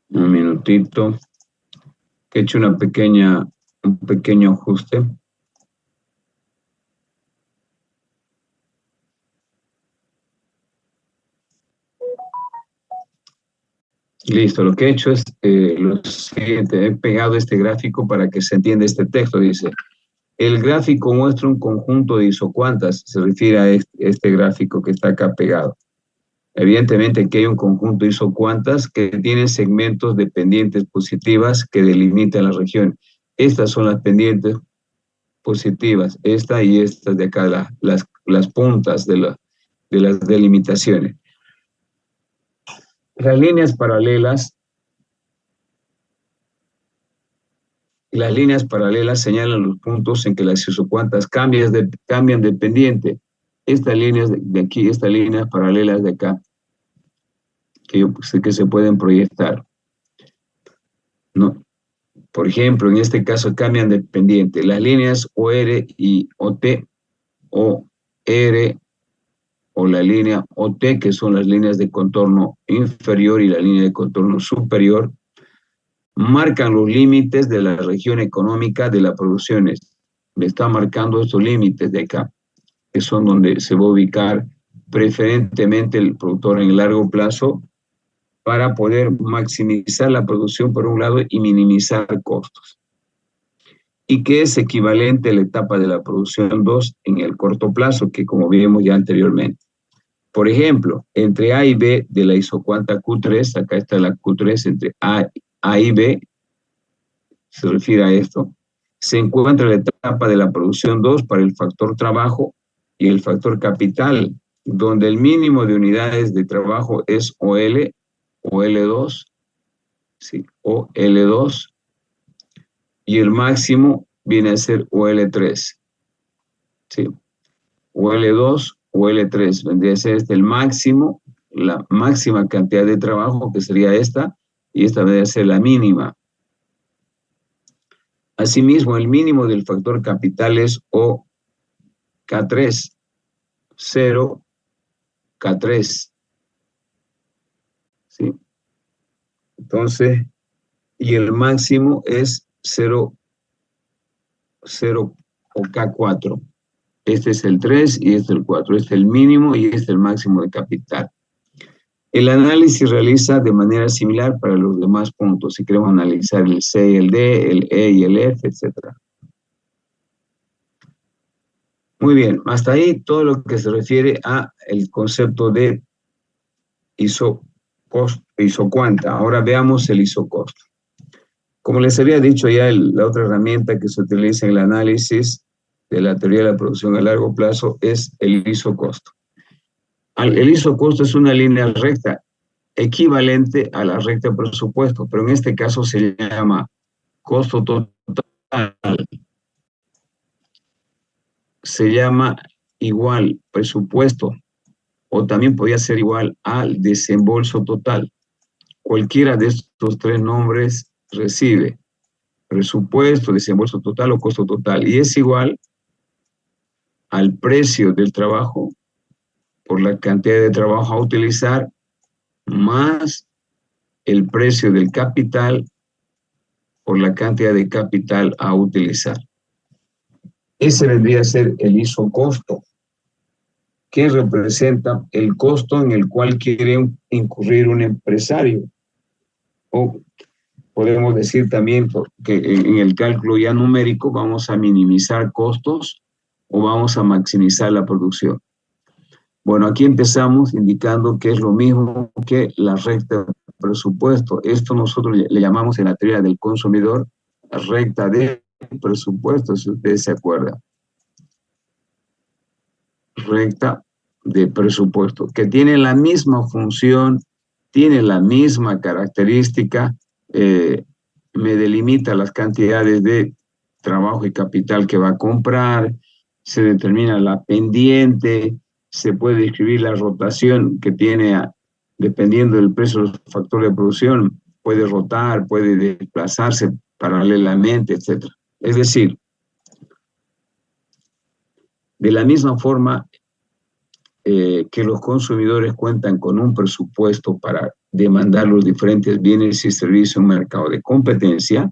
Un minutito. Que he hecho un pequeño ajuste. Listo, lo que he hecho es lo siguiente, he pegado este gráfico para que se entienda este texto. Dice, el gráfico muestra un conjunto de isocuantas, se refiere a este gráfico que está acá pegado. Evidentemente aquí hay un conjunto de isocuantas que tienen segmentos de pendientes positivas que delimitan la región. Estas son las pendientes positivas, esta y estas de acá, las puntas de las delimitaciones. Las líneas paralelas señalan los puntos en que las isocuantas cambian de pendiente. Estas líneas de aquí, estas líneas paralelas de acá, que se pueden proyectar. ¿No? Por ejemplo, en este caso cambian de pendiente. Las líneas OR y OT, OR o la línea OT, que son las líneas de contorno inferior y la línea de contorno superior, marcan los límites de la región económica de las producciones. Me está marcando estos límites de acá, que son donde se va a ubicar preferentemente el productor en el largo plazo para poder maximizar la producción por un lado y minimizar costos. Y que es equivalente a la etapa de la producción 2 en el corto plazo, que como vimos ya anteriormente. Por ejemplo, entre A y B de la isocuanta Q3, acá está la Q3, entre A y B, se refiere a esto, se encuentra la etapa de la producción 2 para el factor trabajo y el factor capital, donde el mínimo de unidades de trabajo es OL o L2, sí, o L2, y el máximo viene a ser OL3, sí, o L2 o L3, vendría a ser el máximo, la máxima cantidad de trabajo, que sería esta, y esta vendría a ser la mínima. Asimismo, el mínimo del factor capital es OL2, K3, 0, K3. ¿Sí? Entonces, y el máximo es 0, 0 o K4. Este es el 3 y este es el 4. Este es el mínimo y este es el máximo de capital. El análisis se realiza de manera similar para los demás puntos. Si queremos analizar el C y el D, el E y el F, etc. Muy bien, hasta ahí todo lo que se refiere a el concepto de isocuanta. Ahora veamos el isocosto. Como les había dicho ya, la otra herramienta que se utiliza en el análisis de la teoría de la producción a largo plazo es el isocosto. El isocosto es una línea recta equivalente a la recta presupuesto, pero en este caso se llama costo total. Se llama igual presupuesto, o también podría ser igual al desembolso total. Cualquiera de estos tres nombres recibe presupuesto, desembolso total o costo total, y es igual al precio del trabajo por la cantidad de trabajo a utilizar más el precio del capital por la cantidad de capital a utilizar. Ese vendría a ser el isocosto, que representa el costo en el cual quiere incurrir un empresario. O podemos decir también que en el cálculo ya numérico vamos a minimizar costos o vamos a maximizar la producción. Bueno, aquí empezamos indicando que es lo mismo que la recta de presupuesto. Esto nosotros le llamamos en la teoría del consumidor recta de presupuesto, si ustedes se acuerdan. Recta de presupuesto, que tiene la misma función, tiene la misma característica, me delimita las cantidades de trabajo y capital que va a comprar, se determina la pendiente, se puede describir la rotación que tiene, dependiendo del precio de los factores de producción, puede rotar, puede desplazarse paralelamente, etc. Es decir, de la misma forma que los consumidores cuentan con un presupuesto para demandar los diferentes bienes y servicios en un mercado de competencia,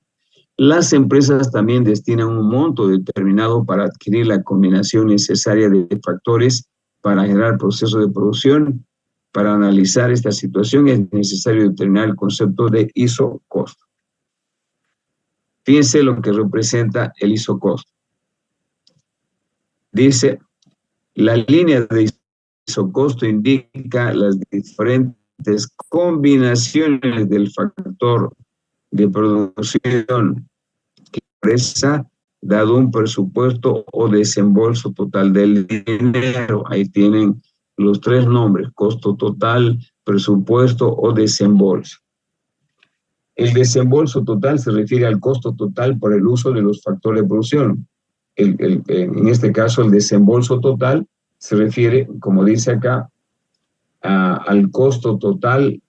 las empresas también destinan un monto determinado para adquirir la combinación necesaria de factores para generar procesos de producción. Para analizar esta situación es necesario determinar el concepto de isocosto. Fíjense lo que representa el isocosto. Dice, la línea de isocosto indica las diferentes combinaciones del factor de producción que expresa dado un presupuesto o desembolso total del dinero. Ahí tienen los tres nombres: costo total, presupuesto o desembolso. El desembolso total se refiere al costo total por el uso de los factores de producción. En este caso, el desembolso total se refiere, como dice acá, al costo total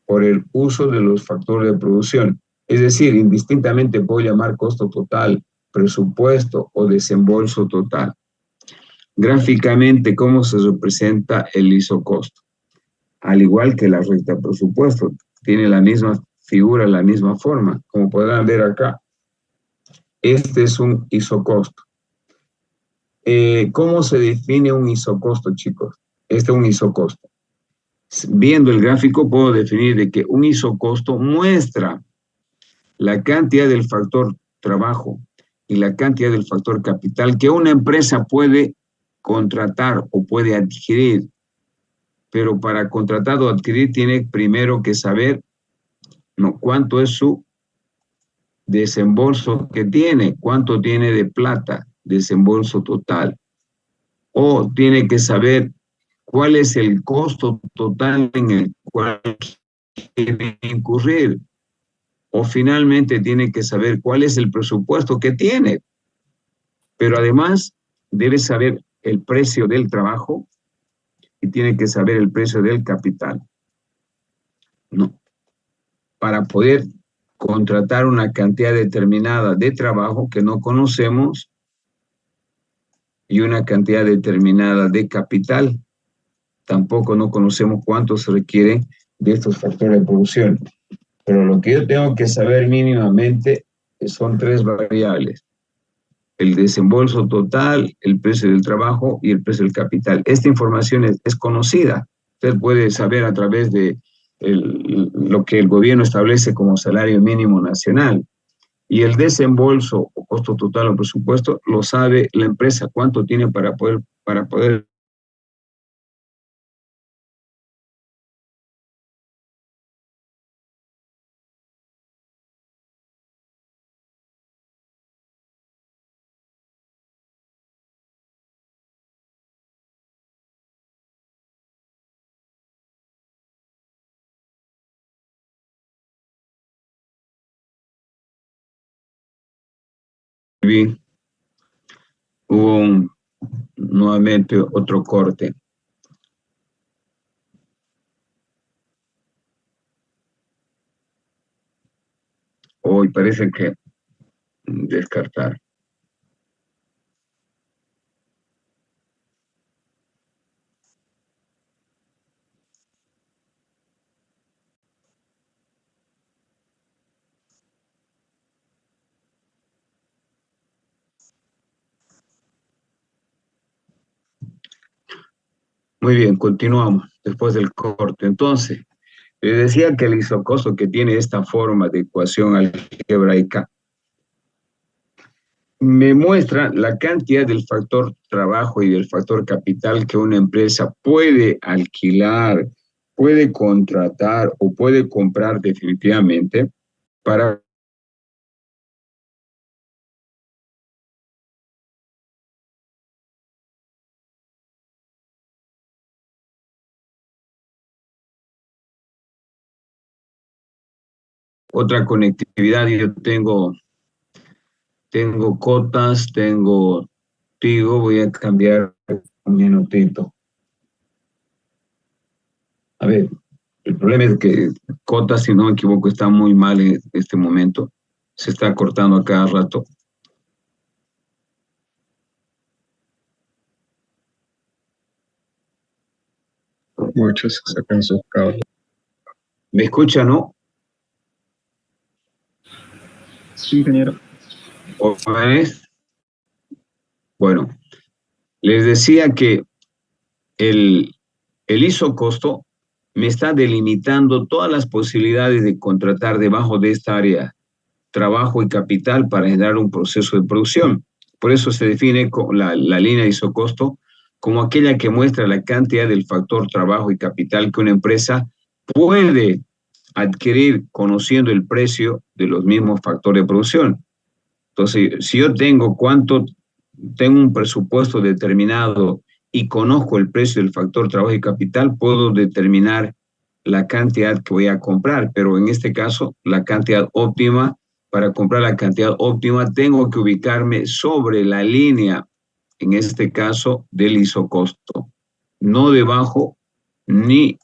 por el uso de los factores de producción. Es decir, indistintamente puedo llamar costo total, presupuesto o desembolso total. Gráficamente, ¿cómo se representa el isocosto? Al igual que la recta presupuesto, tiene la misma figura, la misma forma, como podrán ver acá. Este es un isocosto. ¿Cómo se define un isocosto, chicos? Este es un isocosto. Viendo el gráfico puedo definir de que un isocosto muestra la cantidad del factor trabajo y la cantidad del factor capital que una empresa puede contratar o puede adquirir. Pero para contratar o adquirir tiene primero que saber cuánto es su desembolso que tiene, cuánto tiene de plata, desembolso total. O tiene que saber cuál es el costo total en el cual quiere incurrir. O finalmente tiene que saber cuál es el presupuesto que tiene. Pero además debe saber el precio del trabajo y tiene que saber el precio del capital. No. Para poder contratar una cantidad determinada de trabajo que no conocemos, y una cantidad determinada de capital. Tampoco no conocemos cuánto se requiere de estos factores de producción. Pero lo que yo tengo que saber mínimamente son 3 variables: el desembolso total, el precio del trabajo y el precio del capital. Esta información es conocida. Usted puede saber a través de lo que el gobierno establece como salario mínimo nacional. Y el desembolso o costo total o presupuesto lo sabe la empresa, cuánto tiene para poder vivir. Hubo nuevamente otro corte. Hoy parece que descartar. Muy bien, continuamos después del corte. Entonces, les decía que el isocosto, que tiene esta forma de ecuación algebraica, me muestra la cantidad del factor trabajo y del factor capital que una empresa puede alquilar, puede contratar o puede comprar definitivamente para otra conectividad. Yo tengo Cotas, tengo Tigo. Voy a cambiar un minutito. A ver, el problema es que Cotas, si no me equivoco, está muy mal en este momento. Se está cortando a cada rato. Muchos sacan sus cables. ¿Me escucha, no? Sí, ingeniero. ¿Otra vez? Bueno, les decía que el isocosto me está delimitando todas las posibilidades de contratar debajo de esta área trabajo y capital para generar un proceso de producción. Por eso se define la línea de isocosto como aquella que muestra la cantidad del factor trabajo y capital que una empresa puede adquirir conociendo el precio de los mismos factores de producción. Entonces, si yo tengo un presupuesto determinado y conozco el precio del factor trabajo y capital, puedo determinar la cantidad que voy a comprar, pero en este caso, la cantidad óptima. Para comprar la cantidad óptima, tengo que ubicarme sobre la línea, en este caso, del isocosto, no debajo ni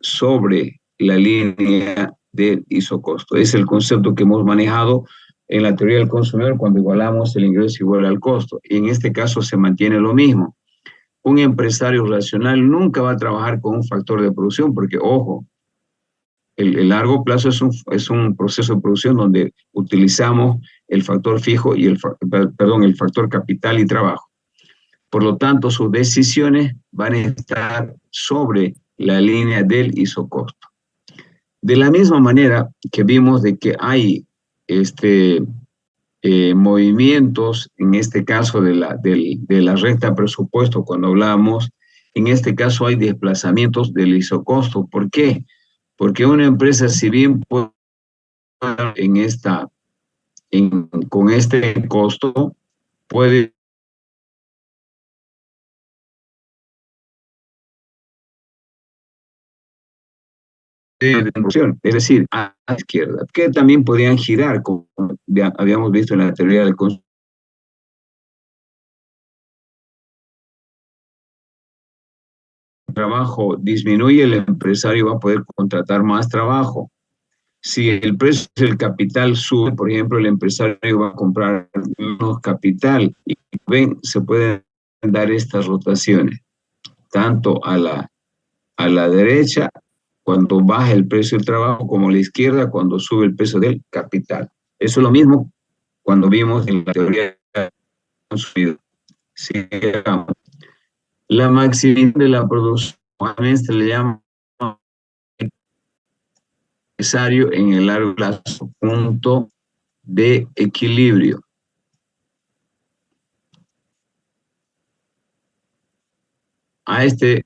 sobre la línea del isocosto. Es el concepto que hemos manejado en la teoría del consumidor cuando igualamos el ingreso igual al costo. Y en este caso se mantiene lo mismo. Un empresario racional nunca va a trabajar con un factor de producción porque, ojo, el largo plazo es un proceso de producción donde utilizamos el factor fijo y el factor capital y trabajo. Por lo tanto, sus decisiones van a estar sobre la línea del isocosto. De la misma manera que vimos de que hay movimientos, en este caso de la recta presupuesto, cuando hablamos, en este caso hay desplazamientos del isocosto. ¿Por qué? Porque una empresa, si bien puede con este costo, puede es decir, a la izquierda, que también podrían girar, como habíamos visto en la teoría del consumo. Trabajo disminuye, el empresario va a poder contratar más trabajo. Si el precio del capital sube, por ejemplo, el empresario va a comprar menos capital y se puede dar estas rotaciones, tanto a la derecha cuando baja el precio del trabajo, como a la izquierda cuando sube el precio del capital. Eso es lo mismo cuando vimos en la teoría de consumidor. Sigamos. La maximización de la producción se le llama necesario en el largo plazo, punto de equilibrio. A este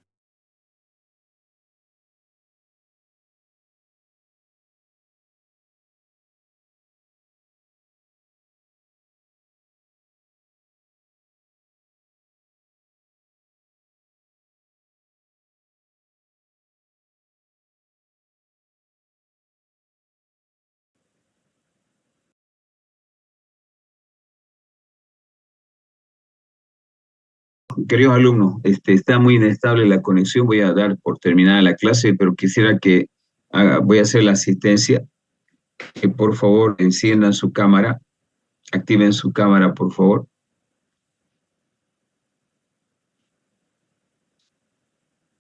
queridos alumnos, está muy inestable la conexión, voy a dar por terminada la clase, pero quisiera que voy a hacer la asistencia, que por favor enciendan su cámara, activen su cámara, por favor.